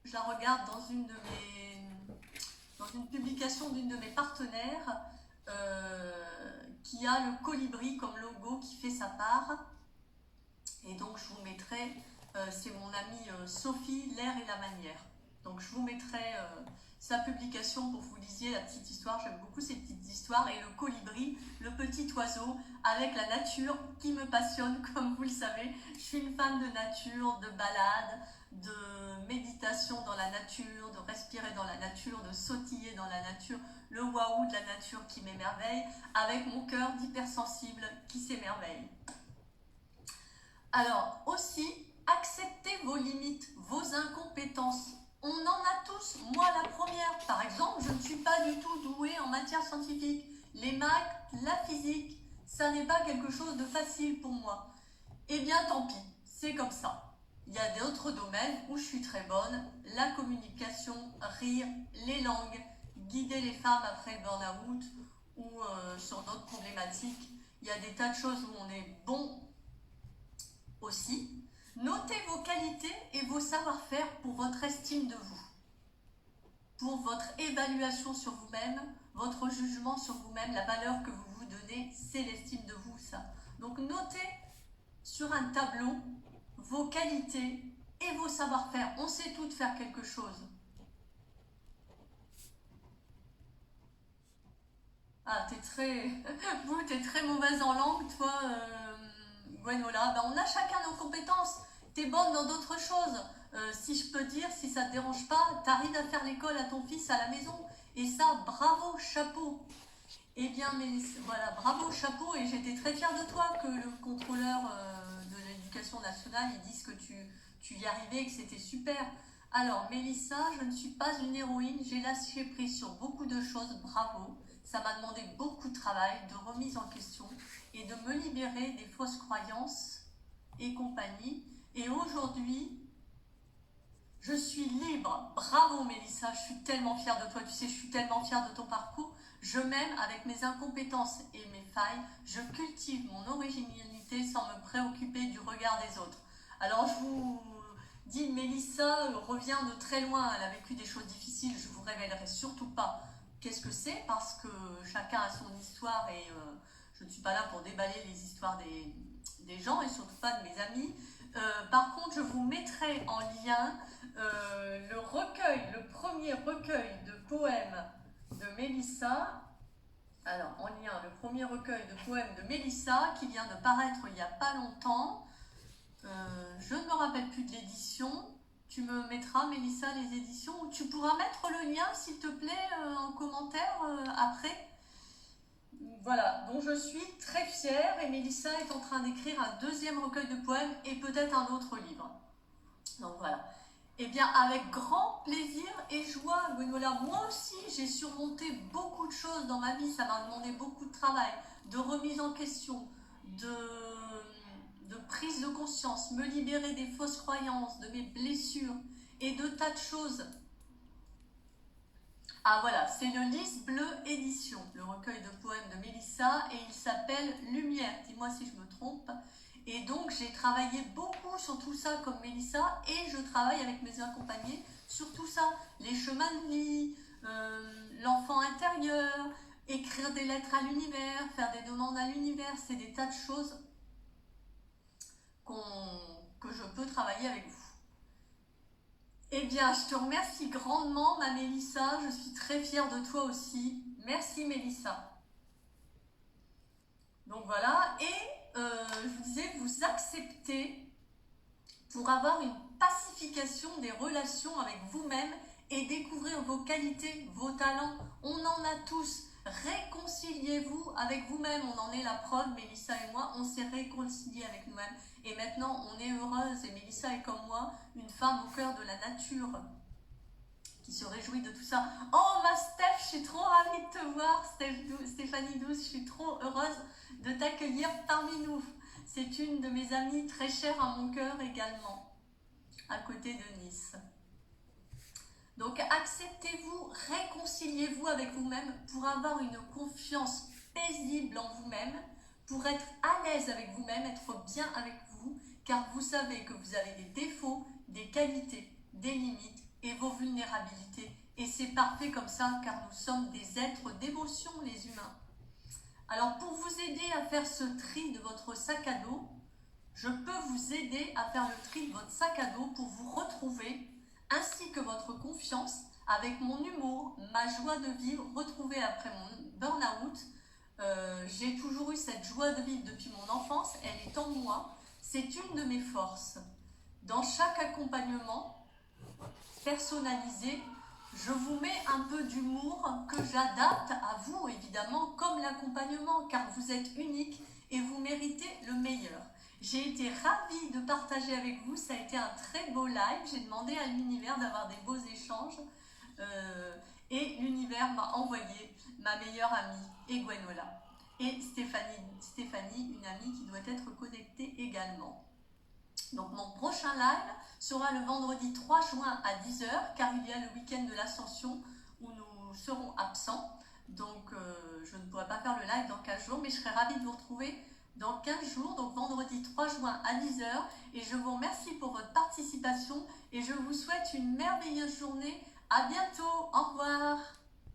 je la regarde dans une publication d'une de mes partenaires qui a le colibri comme logo qui fait sa part. Et donc je vous mettrai, c'est mon amie Sophie, L'air et la manière. Donc je vous mettrai sa publication pour que vous lisiez la petite histoire. J'aime beaucoup ces petites histoires. Et le colibri, le petit oiseau avec la nature qui me passionne, comme vous le savez. Je suis une fan de nature, de balade, de méditation dans la nature, de respirer dans la nature, de sautiller dans la nature, le waouh de la nature qui m'émerveille, avec mon cœur d'hypersensible qui s'émerveille. Alors aussi, acceptez vos limites, vos incompétences. On en a tous, moi la première. Par exemple, je ne suis pas du tout douée en matière scientifique. Les maths, la physique, ça n'est pas quelque chose de facile pour moi. Eh bien tant pis, c'est comme ça. Il y a d'autres domaines où je suis très bonne, la communication, rire, les langues, guider les femmes après le burn-out ou sur d'autres problématiques. Il y a des tas de choses où on est bon aussi. Notez vos qualités et vos savoir-faire pour votre estime de vous, pour votre évaluation sur vous-même, votre jugement sur vous-même, la valeur que vous vous donnez, c'est l'estime de vous, ça. Donc notez sur un tableau vos qualités et vos savoir-faire. On sait toutes faire quelque chose. Ah, t'es très mauvaise en langue, toi, Gwenola. Ben, on a chacun nos compétences. T'es bonne dans d'autres choses. Si je peux dire, si ça te dérange pas, t'arrives à faire l'école à ton fils à la maison. Et ça, bravo, chapeau. Eh bien, voilà, bravo, chapeau. Et j'étais très fière de toi que le contrôleur de l'éducation nationale, il dise que tu y arrivais et que c'était super. Alors, Mélissa, je ne suis pas une héroïne. J'ai lâché prise sur beaucoup de choses. Bravo. Ça m'a demandé beaucoup de travail, de remise en question et de me libérer des fausses croyances et compagnie. Et aujourd'hui, je suis libre. Bravo Mélissa, je suis tellement fière de toi. Tu sais, je suis tellement fière de ton parcours. Je m'aime avec mes incompétences et mes failles. Je cultive mon originalité sans me préoccuper du regard des autres. Alors je vous dis, Mélissa revient de très loin. Elle a vécu des choses difficiles. Je ne vous révélerai surtout pas qu'est-ce que c'est, parce que chacun a son histoire et je ne suis pas là pour déballer les histoires des gens et surtout pas de mes amis. Par contre, je vous mettrai en lien le premier recueil de poèmes de Mélissa. Alors, en lien, le premier recueil de poèmes de Mélissa qui vient de paraître il n'y a pas longtemps. Je ne me rappelle plus de l'édition. Tu me mettras, Mélissa, les éditions, ou tu pourras mettre le lien, s'il te plaît, en commentaire après. Voilà, donc je suis très fière et Mélissa est en train d'écrire un deuxième recueil de poèmes et peut-être un autre livre. Donc voilà. Eh bien, avec grand plaisir et joie, Gwenola, moi aussi, j'ai surmonté beaucoup de choses dans ma vie. Ça m'a demandé beaucoup de travail, de remise en question, de prise de conscience, me libérer des fausses croyances, de mes blessures et de tas de choses. Ah voilà, c'est le Lys Bleu Édition, le recueil de poèmes de Mélissa, et il s'appelle Lumière, dis-moi si je me trompe. Et donc j'ai travaillé beaucoup sur tout ça comme Mélissa, et je travaille avec mes accompagnés sur tout ça, les chemins de vie, l'enfant intérieur, écrire des lettres à l'univers, faire des demandes à l'univers, c'est des tas de choses que je peux travailler avec vous. Eh bien, je te remercie grandement, ma Mélissa. Je suis très fière de toi aussi. Merci, Mélissa. Donc voilà. Et je vous disais, vous acceptez pour avoir une pacification des relations avec vous-même et découvrir vos qualités, vos talents. On en a tous. Réconciliez-vous avec vous-même. On en est la preuve, Mélissa et moi. On s'est réconciliés avec nous-mêmes. Et maintenant, on est heureuse. Et Mélissa est comme moi, une femme au cœur de la nature qui se réjouit de tout ça. Oh, ma Steph, je suis trop ravie de te voir. Stéphanie Douce, je suis trop heureuse de t'accueillir parmi nous. C'est une de mes amies très chères à mon cœur également, à côté de Nice. Donc, acceptez-vous, réconciliez-vous avec vous-même pour avoir une confiance paisible en vous-même, pour être à l'aise avec vous-même, être bien avec vous, car vous savez que vous avez des défauts, des qualités, des limites et vos vulnérabilités. Et c'est parfait comme ça, car nous sommes des êtres d'émotion, les humains. Alors, pour vous aider à faire ce tri de votre sac à dos, je peux vous aider à faire le tri de votre sac à dos pour vous retrouver, ainsi que votre confiance, avec mon humour, ma joie de vivre, retrouvée après mon burn-out. J'ai toujours eu cette joie de vivre depuis mon enfance, elle est en moi, c'est une de mes forces. Dans chaque accompagnement personnalisé, je vous mets un peu d'humour que j'adapte à vous, évidemment, comme l'accompagnement, car vous êtes unique et vous méritez le meilleur. J'ai été ravie de partager avec vous, ça a été un très beau live, j'ai demandé à l'univers d'avoir des beaux échanges et l'univers m'a envoyé ma meilleure amie, et Gwenola, et Stéphanie, une amie qui doit être connectée également. Donc mon prochain live sera le vendredi 3 juin à 10 h, car il y a le week-end de l'Ascension où nous serons absents. Donc je ne pourrai pas faire le live dans 15 jours, mais je serai ravie de vous retrouver dans 15 jours, donc vendredi 3 juin à 10 h. Et je vous remercie pour votre participation et je vous souhaite une merveilleuse journée. À bientôt, au revoir.